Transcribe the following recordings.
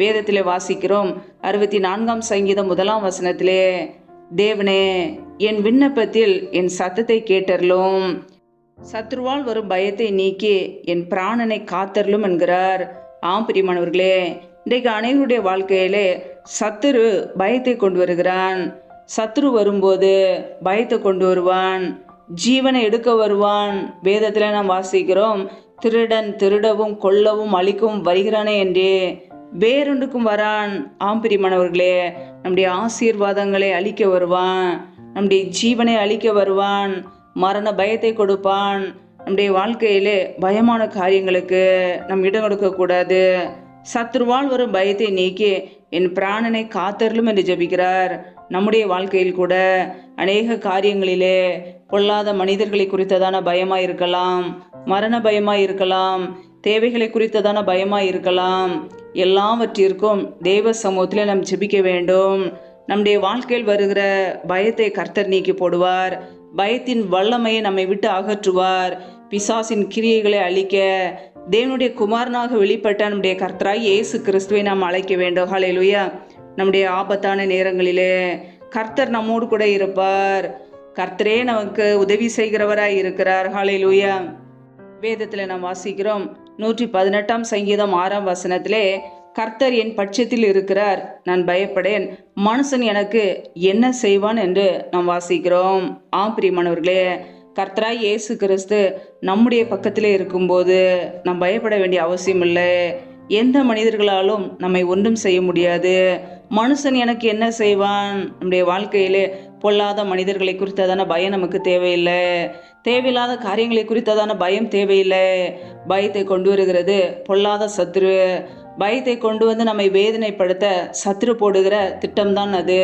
வேதத்திலே வாசிக்கிறோம். 64ஆம் சங்கீதம் 1ஆம் வசனத்திலே, தேவனே என் விண்ணப்பத்தில் என் சத்தத்தை கேட்டருளும், சத்ருவால் வரும் பயத்தை நீக்கி என் பிராணனை காத்தருளும் என்கிறார். ஆம் பிரியமானவர்களே, இன்றைக்கு அனைவருடைய வாழ்க்கையிலே சத்துரு பயத்தை கொண்டு வருகிறான். சத்துரு வரும்போது பயத்தை கொண்டு வருவான், ஜீவனை எடுக்க வருவான். வேதத்தில் நாம் வாசிக்கிறோம், திருடன் திருடவும் கொல்லவும் அழிக்கவும் வருகிறானே என்றே, வேறொன்றுக்கும் வரான். ஆம் பிரியமானவர்களே, நம்முடைய ஆசீர்வாதங்களை அழிக்க வருவான், நம்முடைய ஜீவனை அழிக்க வருவான், மரண பயத்தை கொடுப்பான். நம்முடைய வாழ்க்கையிலே பயமான காரியங்களுக்கு நம் இடம் கொடுக்கக்கூடாது. சத்ருவால் வரும் பயத்தை நீக்கி என் பிராணனை காத்தருளும் என்று ஜெபிக்கிறார். நம்முடைய வாழ்க்கையில் கூட அநேக காரியங்களிலே பொல்லாத மனிதர்களை குறித்ததான பயமாக இருக்கலாம், மரண பயமாக இருக்கலாம், தேவைகளை குறித்ததான பயமாக இருக்கலாம். எல்லாவற்றிற்கும் தேவ சமூகத்தில் நாம் ஜெபிக்க வேண்டும். நம்முடைய வாழ்க்கையில் வருகிற பயத்தை கர்த்தர் நீக்கி போடுவார். பயத்தின் வல்லமையை நம்மை விட்டு அகற்றுவார். பிசாசின் கிரியைகளை அழிக்க தேவனுடைய குமாரனாக வெளிப்பட்ட நம்முடைய கர்த்தராய் இயேசு கிறிஸ்துவை நாம் அழைக்க வேண்டும். ஹல்லேலூயா. நம்முடைய ஆபத்தான நேரங்களிலே கர்த்தர் நம்மோடு கூட இருப்பார். கர்த்தரே நமக்கு உதவி செய்கிறவராய் இருக்கிறார். ஹல்லேலூயா. வேதத்தில் நாம் வாசிக்கிறோம், 118ஆம் சங்கீதம் 6ஆம் வசனத்திலே, கர்த்தர் என் பட்சத்தில் இருக்கிறார், நான் பயப்படேன், மனுஷன் எனக்கு என்ன செய்வான் என்று நாம் வாசிக்கிறோம். ஆம் பிரியமானவர்களே, கர்த்தராய் இயேசு கிறிஸ்து நம்முடைய பக்கத்திலே இருக்கும்போது நாம் பயப்பட வேண்டிய அவசியம் இல்லை. எந்த மனிதர்களாலும் நம்மை ஒன்றும் செய்ய முடியாது. மனுஷன் எனக்கு என்ன செய்வான்? நம்முடைய வாழ்க்கையிலே பொல்லாத மனிதர்களை குறித்ததான பயம் நமக்கு தேவையில்லை. தேவையில்லாத காரியங்களை குறித்ததான பயம் தேவையில்லை. பயத்தை கொண்டு வருகிறது பொல்லாத சத்துரு. பயத்தை கொண்டு வந்து நம்மை வேதனைப்படுத்த சத்துரு போடுகிற திட்டம்தான் அது.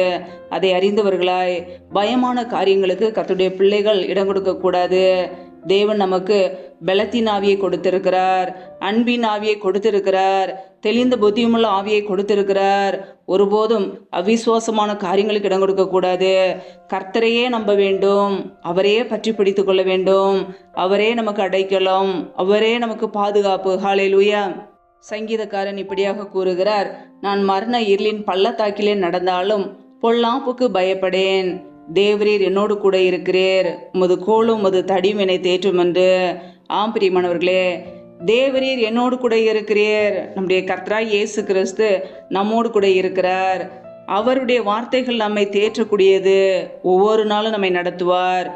அதை அறிந்தவர்களாய் பயமான காரியங்களுக்கு கர்த்தருடைய பிள்ளைகள் இடம் கொடுக்கக்கூடாது. தேவன் நமக்கு பலத்தின் ஆவியை கொடுத்திருக்கிறார், அன்பின் ஆவியை கொடுத்திருக்கிறார், தெளிந்த புத்தியுமுள்ள ஆவியை கொடுத்திருக்கிறார். ஒருபோதும் அவிசுவாசமான காரியங்களுக்கு இடம் கொடுக்கக்கூடாது. கர்த்தரையே நம்ப வேண்டும், அவரையே பற்றி பிடித்து கொள்ள வேண்டும். அவரே நமக்கு அடைக்கலம், அவரே நமக்கு பாதுகாப்பு. ஹல்லேலூயா. சங்கீதக்காரன் இப்படியாக கூறுகிறார், நான் மரண இருளின் பள்ளத்தாக்கிலே நடந்தாலும் பொல்லாப்புக்கு பயப்படேன், தேவரீர் என்னோடு கூட இருக்கிறீர், உமது கோலும் உமது தடியும் என்னை தேற்றும் என்று. ஆம் பிரியமானவர்களே, தேவரீர் என்னோடு கூட இருக்கிறீர். நம்முடைய கர்த்தராய் இயேசு கிறிஸ்து நம்மோடு கூட இருக்கிறார். அவருடைய வார்த்தைகள் நம்மை தேற்றக்கூடியது. ஒவ்வொரு நாளும் நம்மை நடத்துவார்.